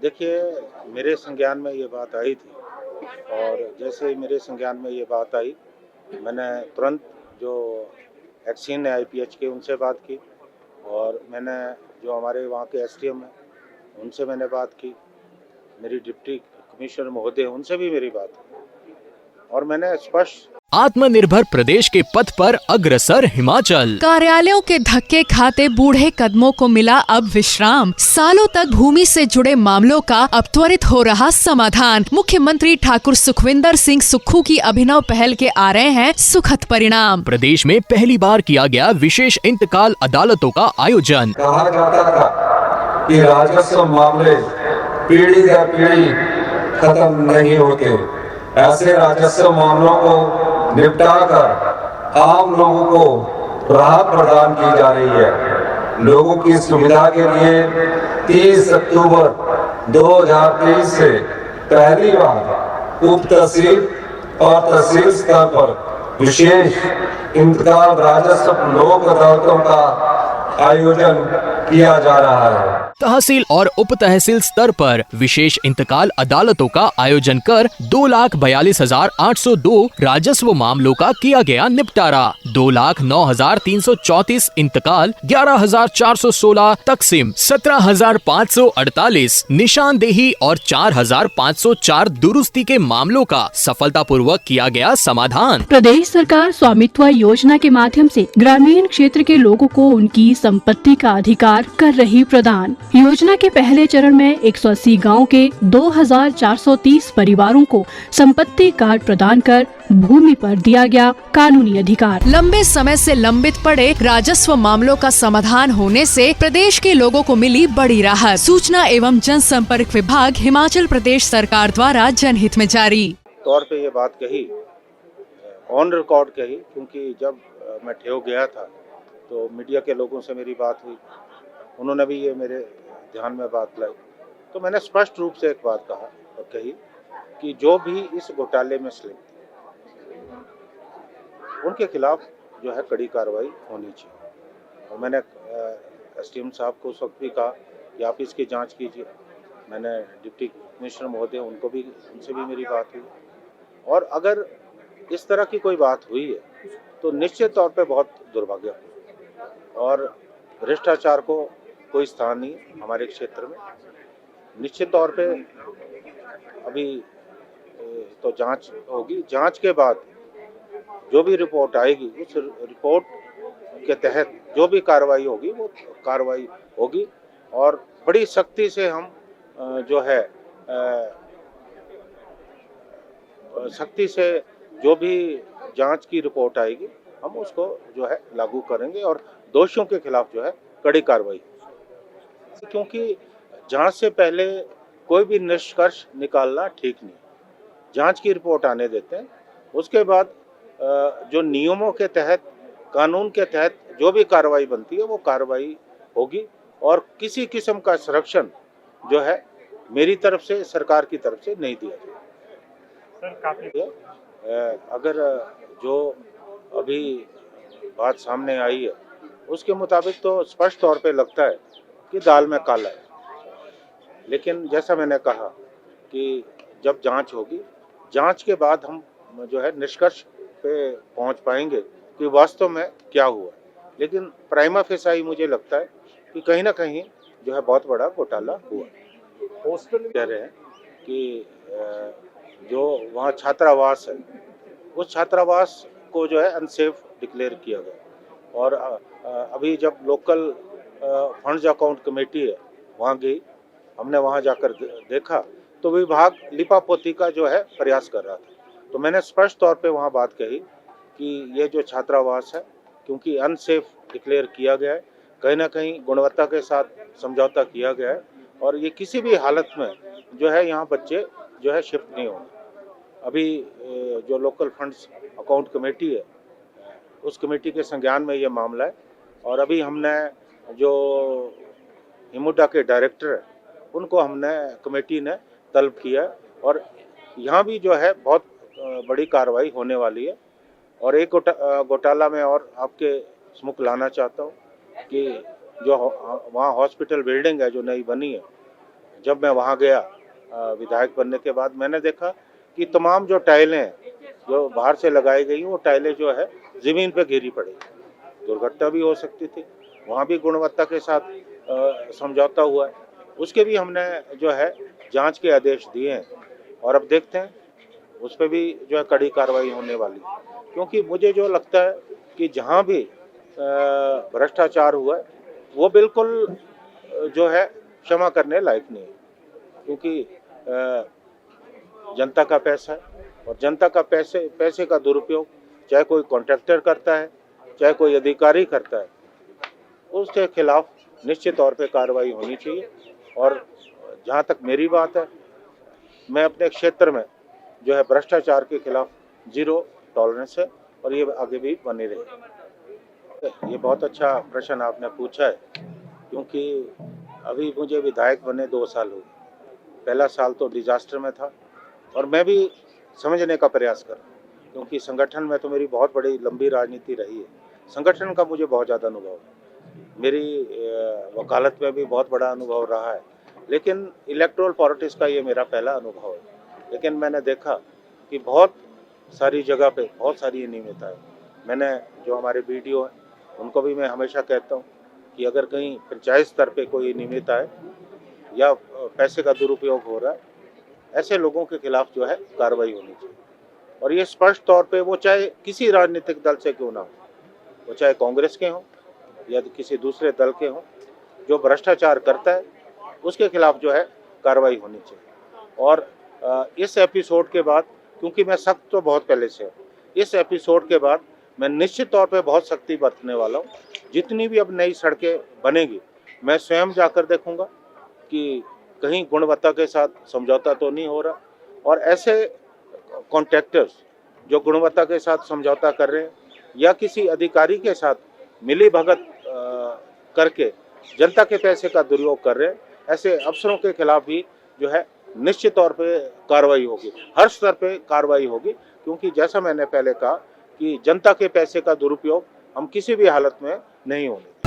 देखिए, मेरे संज्ञान में ये बात आई थी और जैसे ही मेरे संज्ञान में ये बात आई, मैंने तुरंत जो एक्सीन है आईपीएच के उनसे बात की और मैंने जो हमारे वहाँ के एसडीएम हैं, उनसे मैंने बात की। मेरी डिप्टी कमिश्नर महोदय उनसे भी मेरी बात हुई और मैंने स्पष्ट आत्मनिर्भर प्रदेश के पथ पर अग्रसर हिमाचल। कार्यालयों के धक्के खाते बूढ़े कदमों को मिला अब विश्राम। सालों तक भूमि से जुड़े मामलों का अब त्वरित हो रहा समाधान। मुख्यमंत्री ठाकुर सुखविंदर सिंह सुक्खू की अभिनव पहल के आ रहे हैं सुखद परिणाम। प्रदेश में पहली बार किया गया विशेष इंतकाल अदालतों का आयोजन। कहा जाता था कि राजस्व मामले पीढ़ी दर पीढ़ी खत्म नहीं होते। ऐसे राजस्व मामलों को निपटाकर आम लोगों को राहत प्रदान की जा रही है। लोगों की सुविधा के लिए 30 अक्टूबर 2023 से पहली बार उप तहसील और तहसील स्तर पर विशेष इंतकाल राजस्व लोक अदालतों का आयोजन किया जा रहा है। तहसील और उप तहसील स्तर पर विशेष इंतकाल अदालतों का आयोजन कर 2,42,802 राजस्व मामलों का किया गया निपटारा। 2,09,334 इंतकाल, 11,416 तकसीम, 17,548 निशानदेही और 4,504 दुरुस्ती के मामलों का सफलतापूर्वक किया गया समाधान। प्रदेश सरकार स्वामित्व योजना के माध्यम से ग्रामीण क्षेत्र के लोगों को उनकी संपत्ति का अधिकार कर रही प्रदान। योजना के पहले चरण में 180 गाँव के 2,430 परिवारों को संपत्ति कार्ड प्रदान कर भूमि पर दिया गया कानूनी अधिकार। लंबे समय से लंबित पड़े राजस्व मामलों का समाधान होने से प्रदेश के लोगों को मिली बड़ी राहत। सूचना एवं जनसंपर्क विभाग हिमाचल प्रदेश सरकार द्वारा जनहित में जारी। तौर पे ये बात कही, ऑन रिकॉर्ड कही, क्योंकि जब मैं ठेव गया था तो मीडिया के लोगों से मेरी बात हुई, उन्होंने भी ये मेरे ध्यान में बात लाई। तो मैंने स्पष्ट रूप से एक बात कही कि जो भी इस घोटाले में संलिप्त उनके खिलाफ जो है कड़ी कार्रवाई होनी चाहिए। और मैंने एसडीएम साहब को उस वक्त भी कहा कि आप इसकी जांच कीजिए। मैंने डिप्टी कमिश्नर महोदय उनसे भी मेरी बात हुई और अगर इस तरह की कोई बात हुई है तो निश्चित तौर पे बहुत दुर्भाग्यपूर्ण और भ्रष्टाचार को कोई स्थान नहीं हमारे क्षेत्र में। निश्चित तौर पे अभी तो जांच होगी, जांच के बाद जो भी रिपोर्ट आएगी उस रिपोर्ट के तहत जो भी कार्रवाई होगी वो कार्रवाई होगी और बड़ी सख्ती से हम जो है सख्ती से जो भी जांच की रिपोर्ट आएगी हम उसको जो है लागू करेंगे और दोषियों के खिलाफ जो है कड़ी कार्रवाई। क्योंकि जांच से पहले कोई भी निष्कर्ष निकालना ठीक नहीं। जांच की रिपोर्ट आने देते हैं, उसके बाद जो नियमों के तहत, कानून के तहत जो भी कार्रवाई बनती है वो कार्रवाई होगी और किसी किस्म का संरक्षण जो है मेरी तरफ से, सरकार की तरफ से नहीं दिया जाएगा। सर काफी अगर जो अभी बात सामने आई है उसके मुताबिक तो स्पष्ट तौर पे लगता है कि दाल में काला है। लेकिन जैसा मैंने कहा कि जब जांच होगी, जांच के बाद हम जो है निष्कर्ष पे पहुंच पाएंगे कि वास्तव में क्या हुआ। लेकिन प्राइमा फेसाई मुझे लगता है कि कहीं ना कहीं जो है बहुत बड़ा घोटाला हुआ। हॉस्टल कह रहे हैं कि जो वहाँ छात्रावास है उस छात्रावास को जो है अनसेफ डिक्लेयर किया गया और अभी जब लोकल फंड्स अकाउंट कमेटी है वहाँ गई, हमने वहाँ जाकर देखा तो विभाग लिपापोती का जो है प्रयास कर रहा था। तो मैंने स्पष्ट तौर पे वहाँ बात कही कि ये जो छात्रावास है क्योंकि अनसेफ डिक्लेयर किया गया है, कहीं ना कहीं गुणवत्ता के साथ समझौता किया गया है और ये किसी भी हालत में जो है यहाँ बच्चे जो है शिफ्ट नहीं होंगे। अभी जो लोकल फंड्स अकाउंट कमेटी है उस कमेटी के संज्ञान में ये मामला है और अभी हमने जो हिमुडा के डायरेक्टर है उनको हमने कमेटी ने तलब किया और यहाँ भी जो है बहुत बड़ी कार्रवाई होने वाली है। और एक घोटाला में और आपके सम्मुख लाना चाहता हूँ कि जो वहाँ हॉस्पिटल बिल्डिंग है जो नई बनी है, जब मैं वहाँ गया विधायक बनने के बाद, मैंने देखा कि तमाम जो टाइलें जो बाहर से लगाई गई वो टाइलें जो है ज़मीन पे गिरी पड़ी, दुर्घटना भी हो सकती थी। वहाँ भी गुणवत्ता के साथ समझौता हुआ है, उसके भी हमने जो है जांच के आदेश दिए हैं और अब देखते हैं उस पर भी जो है कड़ी कार्रवाई होने वाली है। क्योंकि मुझे जो लगता है कि जहाँ भी भ्रष्टाचार हुआ है वो बिल्कुल जो है क्षमा करने लायक नहीं है, क्योंकि जनता का पैसा है और जनता का पैसे का दुरुपयोग चाहे कोई कॉन्ट्रैक्टर करता है चाहे कोई अधिकारी करता है, उसके खिलाफ निश्चित तौर पे कार्रवाई होनी चाहिए। और जहाँ तक मेरी बात है, मैं अपने क्षेत्र में जो है भ्रष्टाचार के खिलाफ जीरो टॉलरेंस है और ये आगे भी बनी रहे। ये बहुत अच्छा प्रश्न आपने पूछा है, क्योंकि अभी मुझे विधायक बने 2 साल हुए। पहला साल तो डिजास्टर में था और मैं भी समझने का प्रयास कर रहा हूँ, क्योंकि संगठन में तो मेरी बहुत बड़ी लंबी राजनीति रही है। संगठन का मुझे बहुत ज़्यादा अनुभव है, मेरी वकालत में भी बहुत बड़ा अनुभव रहा है, लेकिन इलेक्टोरल पॉलिटिक्स का ये मेरा पहला अनुभव है। लेकिन मैंने देखा कि बहुत सारी जगह पे बहुत सारी अनियमितता है। मैंने जो हमारे BDO हैं उनको भी मैं हमेशा कहता हूँ कि अगर कहीं पंचायत स्तर पे कोई अनियमितता है या पैसे का दुरुपयोग हो रहा है, ऐसे लोगों के खिलाफ जो है कार्रवाई होनी चाहिए। और ये स्पष्ट तौर पे वो चाहे किसी राजनीतिक दल से क्यों ना हो, वो चाहे कांग्रेस के हों या किसी दूसरे दल के हों, जो भ्रष्टाचार करता है उसके खिलाफ जो है कार्रवाई होनी चाहिए। और इस एपिसोड के बाद, क्योंकि मैं सख्त तो बहुत पहले से हूँ, इस एपिसोड के बाद मैं निश्चित तौर पे बहुत सख्ती बरतने वाला हूँ। जितनी भी अब नई सड़कें बनेगी मैं स्वयं जाकर देखूंगा कि कहीं गुणवत्ता के साथ समझौता तो नहीं हो रहा, और ऐसे कॉन्ट्रैक्टर्स जो गुणवत्ता के साथ समझौता कर रहे हैं या किसी अधिकारी के साथ मिली भगत करके जनता के पैसे का दुरुपयोग कर रहे हैं, ऐसे अफसरों के खिलाफ भी जो है निश्चित तौर पे कार्रवाई होगी, हर स्तर पे कार्रवाई होगी। क्योंकि जैसा मैंने पहले कहा कि जनता के पैसे का दुरुपयोग हम किसी भी हालत में नहीं होने देंगे।